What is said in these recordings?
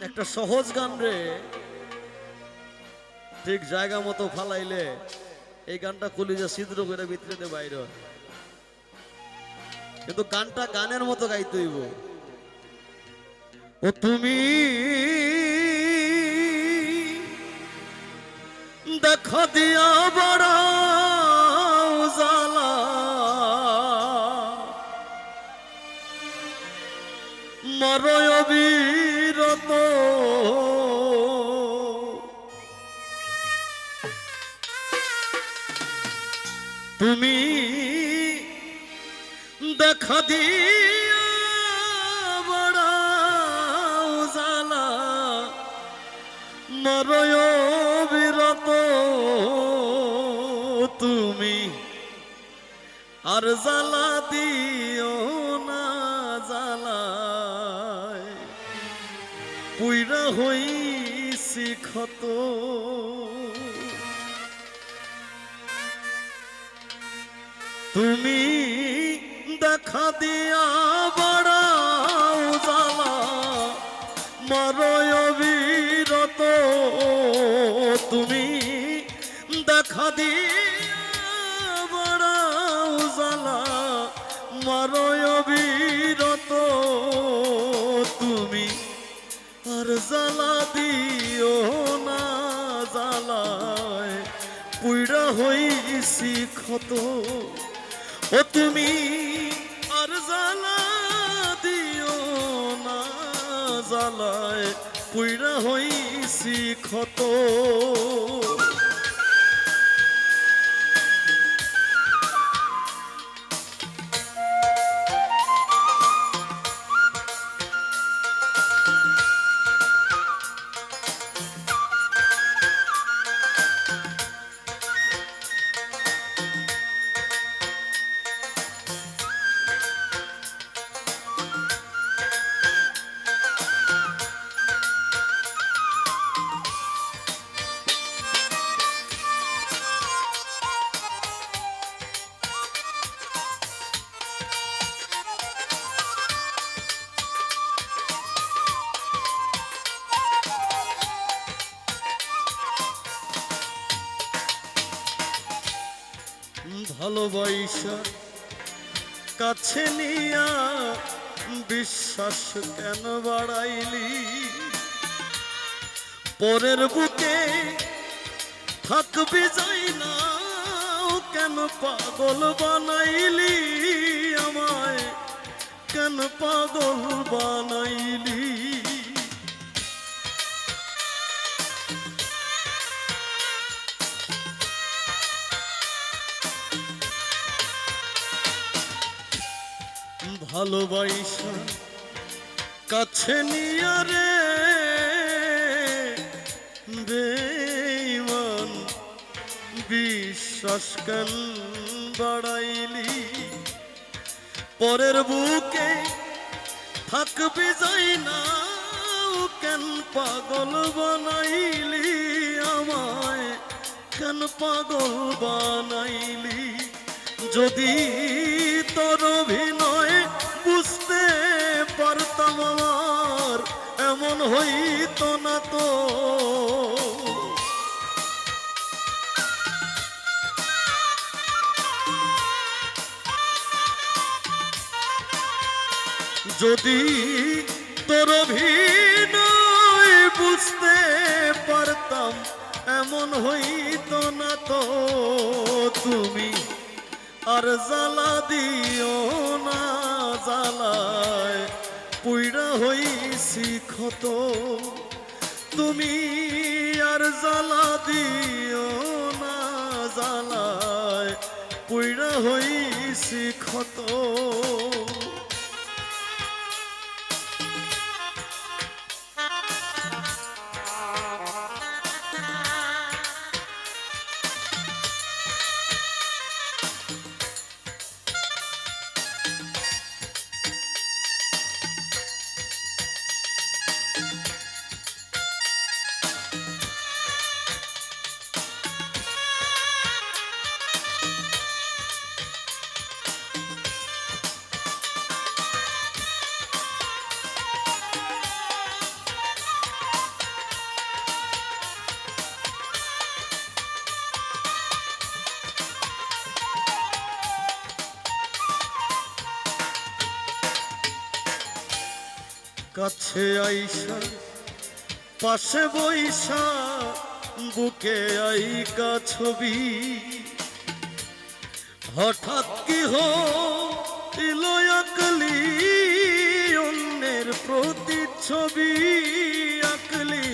একটা সহজ গান রে ঠিক জায়গা মতো ফালাইলে এই গানটা কলিজা ছিদ্র করে ভিতরে দিয়ে বাইর হয়। কিন্তু গানটা গানের মতো গাইতে হইব। ও তুমি দেখা দিয়া বড় জালা মরয় অবিরত তুমি দেখা দিয়া বড় জালা মরয় অবিরত তুমি আর জালা দিও না জালায় পুইরা হইছি ক্ষত। তুমি দেখা দিয়া বাড়াও জালা মরয় অবিরত তুমি দেখা দিয়া বাড়াও জালা মরয় অবিরত তুমি আর জালা দিও না জালায় পুইরা হইছি ক্ষত। ও তুমি আর জালা দিও না জালায় পুইরা হইছি ক্ষত। ভালোবাসা কাছে নিয়া বিশ্বাস কেন বাড়াইলি পরের বুকে থাকবি যাই না কেন পাগল বানাইলি আমায় কেন পাগল বানাইলি। ভালোবাসা কাছে নিয়া রে বেঈমান বিশ্বাস কেন বাড়াইলি পরের বুকে থাকবি যাই না কেন পাগল বানাইলি আমায় কেন পাগল বানাইলি। যদি তোর অভিনয় বুঝতে পারতাম আমার এমন হইতো না তো। যদি তোর অভিনয় বুঝতে পারতাম এমন হইতো না তো তুমি আর জালা দিও না জালায় পুইরা হইছি ক্ষত। তুমি আর জালা দিও না জালায় পুইরা হইছি ক্ষত। কাছে আইসা পাশে বইসা বুকে আইকা ছবি হঠাৎ কি হইল আকলি অন্যের প্রতিচ্ছবি আকলি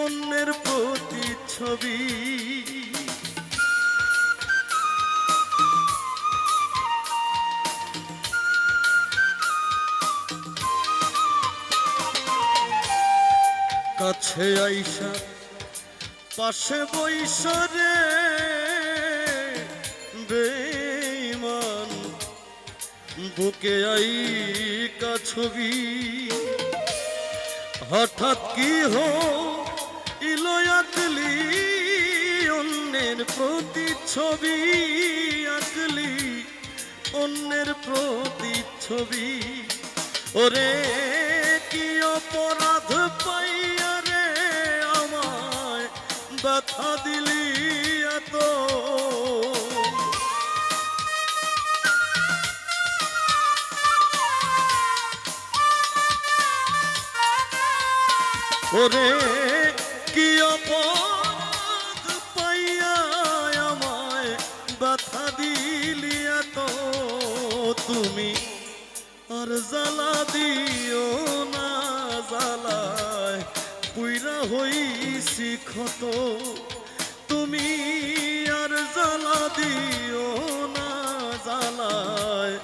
অন্যের প্রতিচ্ছবি কাছে আইসা পাশে বইসা রে বেঈমান বুকে আইকা ছবি হঠাৎ কি হইল আকলি অন্যের প্রতিচ্ছবি আকলি অন্যের প্রতিচ্ছবি ওরে কি অপরাধ পাইয়া রে আমায় ব্যথা দিলি এত ওরে কি অপরাধ পাইয়া আমায় ব্যথা দিলি এত তুমি আর জ্বালা দিও না জ্বালায় পুইরা হইছি ক্ষত তুমি আর জ্বালা দিও না জ্বালায়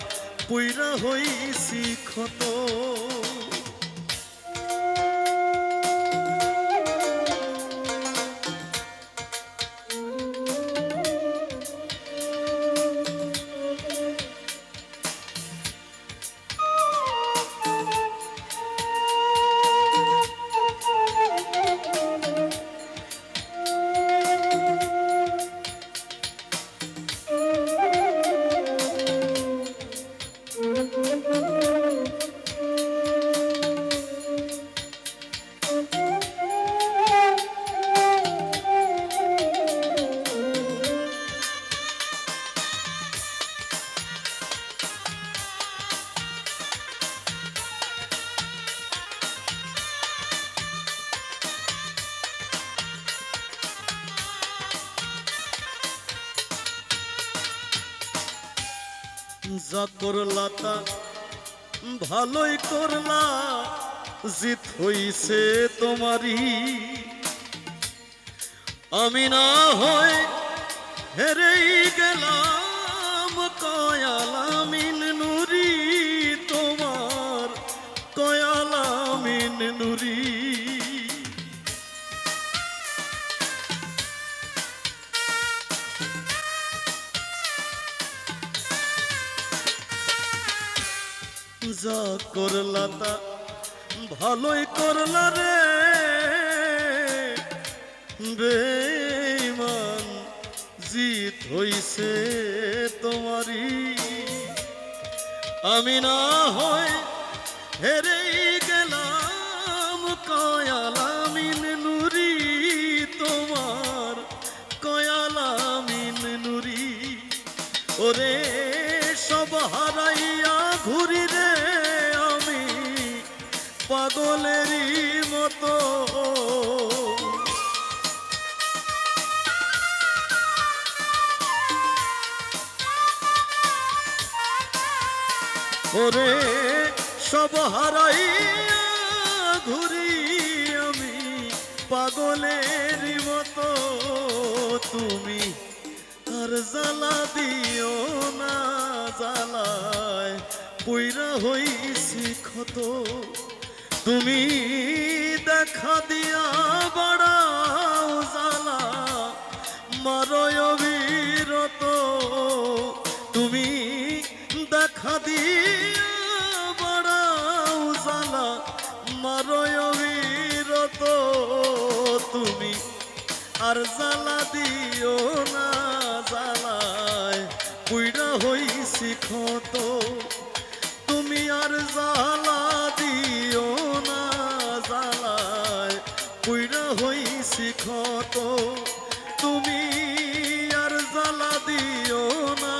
পুইরা হইছি ক্ষত যা করলা তা ভালোই করলা জিত হইছে তোমারই আমি না হয় হেরেই গেলাম কয়ালামিন নুরি তোমার কয়ালামিন নুরি যা করলা তা ভালোই করলা রে বেঈমান জিত হইছে তোমারই আমি না হয় হেরেই গেলাম কয়ালামিন নুরি তোমার কয়ালামিন নুরি ওরে সব হারাইয়া ঘুরি রে আমি পাগলেরই মতো ওরে সব হারাইয়া ঘুরি আমি পাগলেরই মতো তুমি আর জ্বালা দিও না জ্বালায় পুইরা হইছি ক্ষত তুমি দেখা দিয়া বাড়াও জ্বালা মারয় অবিরত তুমি দেখা দিয়া বাড়াও জ্বালা মারয় অবিরত তুমি আর জ্বালা দিও না জ্বালায় পুইরা হইছি ক্ষত তুমি আর জ্বালা দিও না জ্বালায় পুইরা হইছি ক্ষত তুমি আর জ্বালা দিও না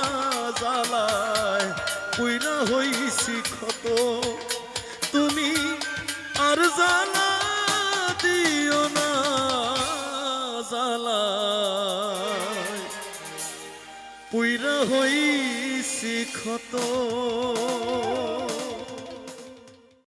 জ্বালায় পুইরা হইছি ক্ষত তুমি আর জালা দিও না জালা পুইরা হইছি ক্ষত